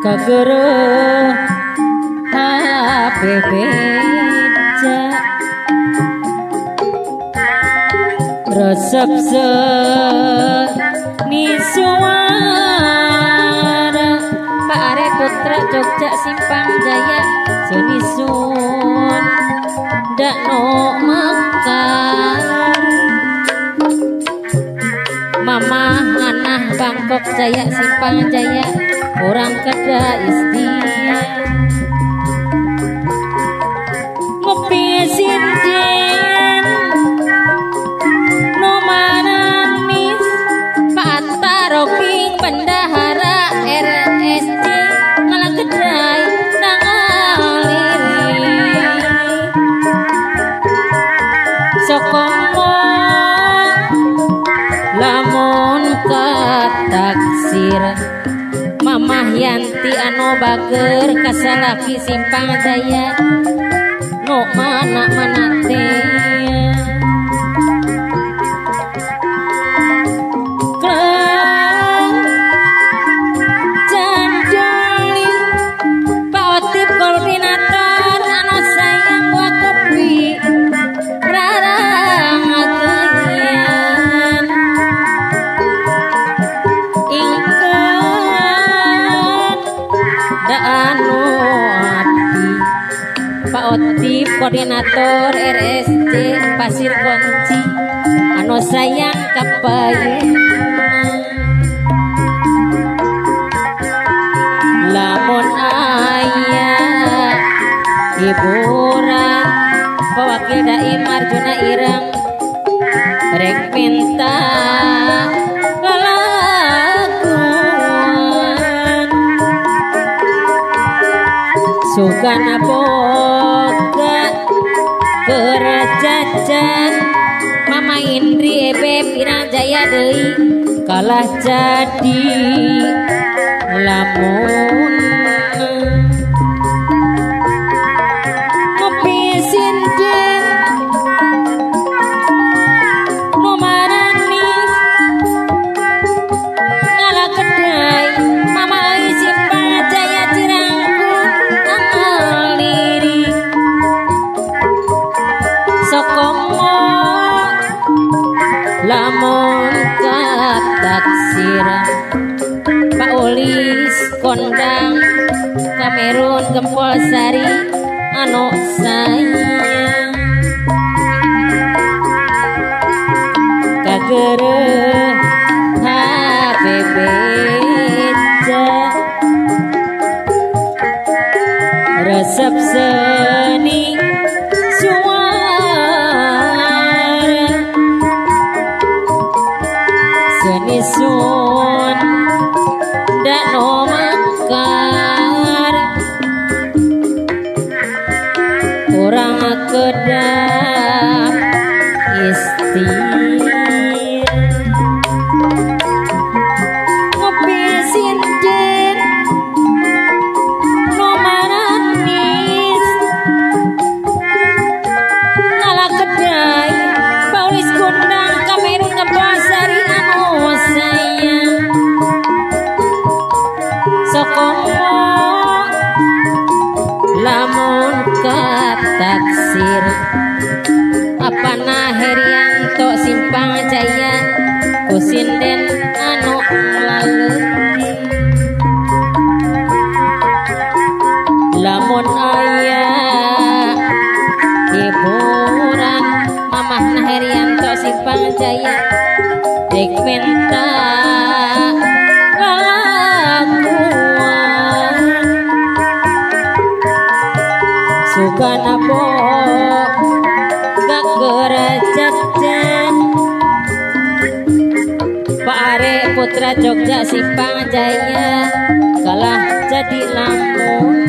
Kagere HPB resep seni suara Pak Are Putra Jogja Simpang Jaya seni sun dak no mekar Mama Anah Bangkok Jaya Simpang Jaya orang kada istia ngopi sinden no mananis Pak Taroki Bendahara RSC ngalah kedai nang aliri sokomo lamun kataksir Mamah Yanti anu bager kasalaki Simpang Jaya no mana teh klang jandali Pak Otip koordinator anu sayang buat kopi rarang ageyan anu abdi Pak Otip koordinator RSC Pasir Kunci anu sayang kapayen lamun aya hiburan pewakil Daim Arjuna Ireng rek minta sugana boga kerjajan Mama Indri Ebe Pirang Jaya deui kalah jadi lamun ngopi sinden no maranis ngalah kedai Mama Simpang Jaya Cirangkung sokomo lamun kataksir Pak Ulis kondang Kamerun Gempol Sari anu sayang kagere HPB resep seni seni sun dak no mekar orang kedah istir ngopi sinden no maranis ngalah kedai Paulis kundang Kamerun Gempol Sari anu sayang sokomo lamun kataksir apana Herianto Simpang Jaya kusinden anu laleuti lamun aya hiburan Mamah Herianto Simpang Jaya rek minta sugana boga kerjajan Pak Are Putra Jogja Simpang Jaya kalah jadi lamun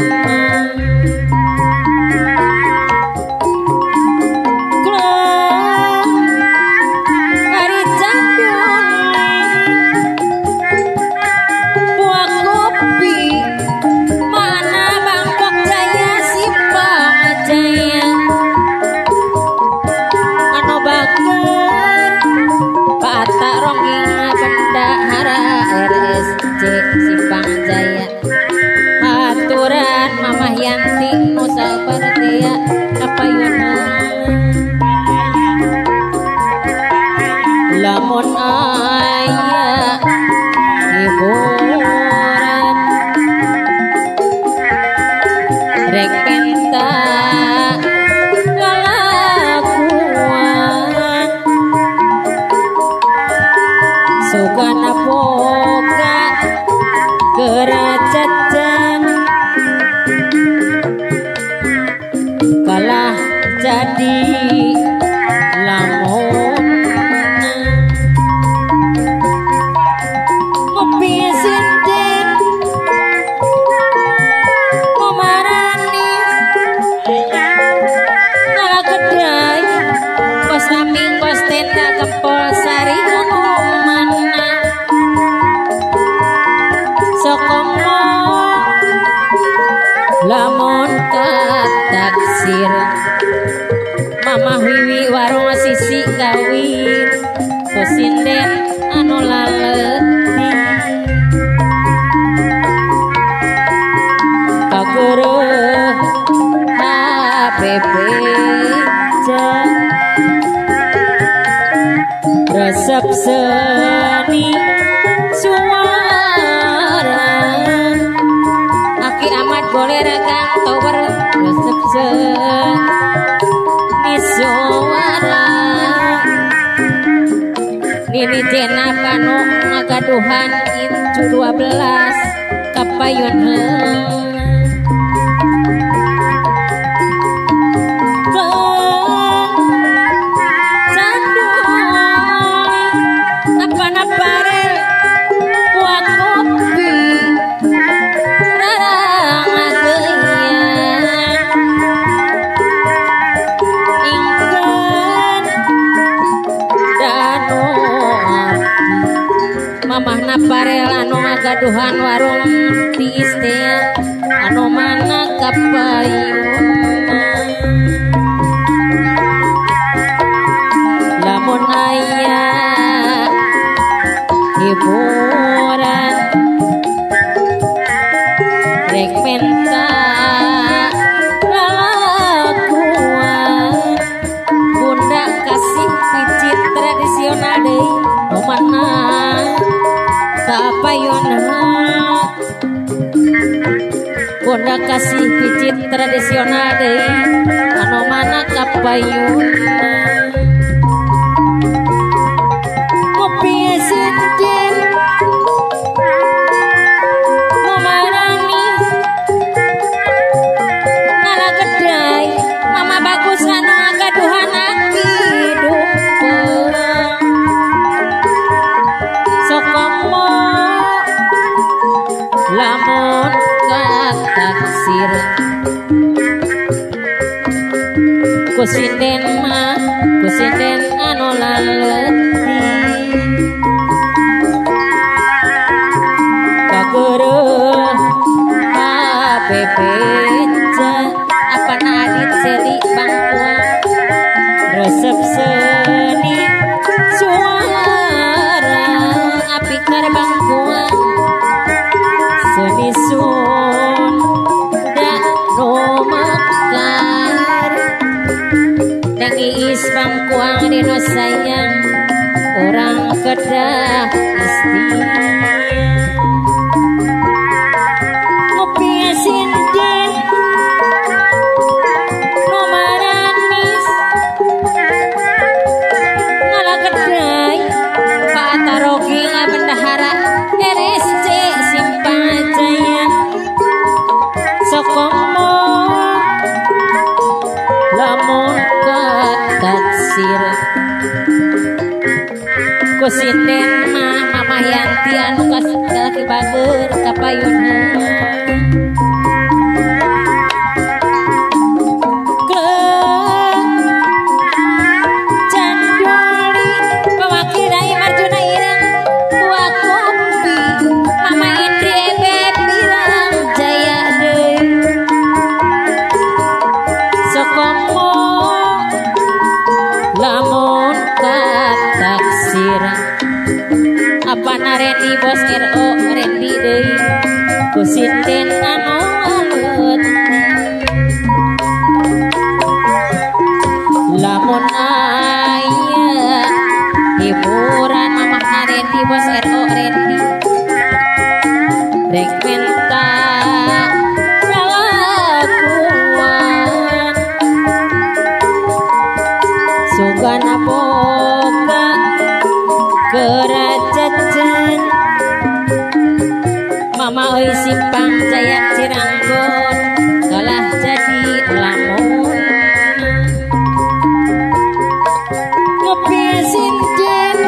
Simpang Jaya lamun aya hiburan rek penta lalakuan sugana boga kerajajan kalah jadi lamun ngopi sinden ngomarani ngalah kedai kos raming kos tenda kempol sari mana sokomo lamun kataksir Mama wiwi warung sisi kawin kosinden anu laleti kageureum HPP resep seni suara Aki Ahmad Golera Kang Tower resep seni suara Nini Jena Pano ngagaduhan Incu 12 kapayun Mamahna parel anu ngagaduhan warung ti istea anu mana kapayun lamun aya hiburan rek penta lalakuan bunda kasih picit tradisional deui mana kapayuna bunda kasih picit tradisional deui anu mana kapayuna ngopi sinden ngomarani ngalah kedai mama bagus anu ngagaduhan aki sokomo lamun kataksir kusinden mah kusinden anu laleti kageureum HPP apana adit seli bangkuan resep seni suara api karbangkuan seni Sunda no mekar dan iis bangkuang dino sayang orang kedah isti ngopi sinden nomaranis ngalah kedai Pak Tarogi bendahara RSC Simpang Jaya sokomo lamun kataksir kusinden mah Mama Yanti anu kasih bager kapayuna lamun kataksir apa nareni bos RO Rendi deui kusinden anu alut lamun aya hiburan rek menta kalakuan sugana boga kerajajan mama oi Simpang Jaya Ciranggon kalah jadi lamun ngepisin jen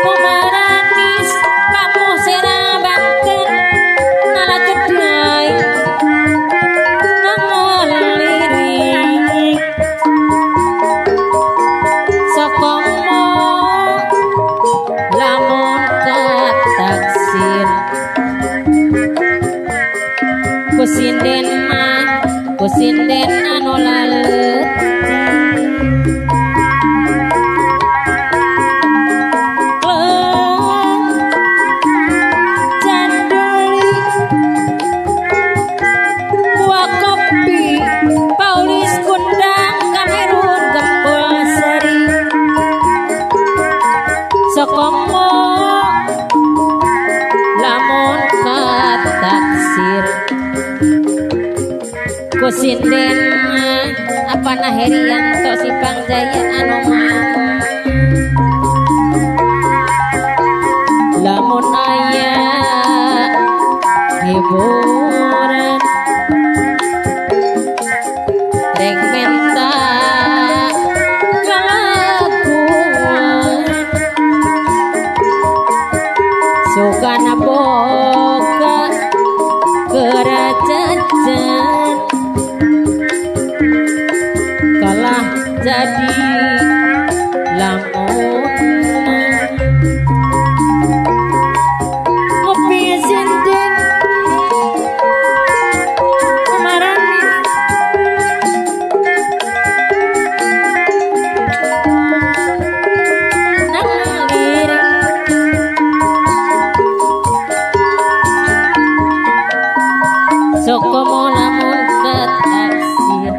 pemaranis kamu serabakan ngalah kedai nongol lirik sokomo lamun kataksir kusinden anu lalet janduli buah kopi Paulis Kundang Kamerun Gempol Sari sokomo lamun kataksir kusinden apa nah Herianto Simpang Jaya anu lamun aya hiburan rek menta kalakuan sugana boga kerajajan kalah jadi lamun ngepisin den pemarani nang lirik sokomo lamun kataksir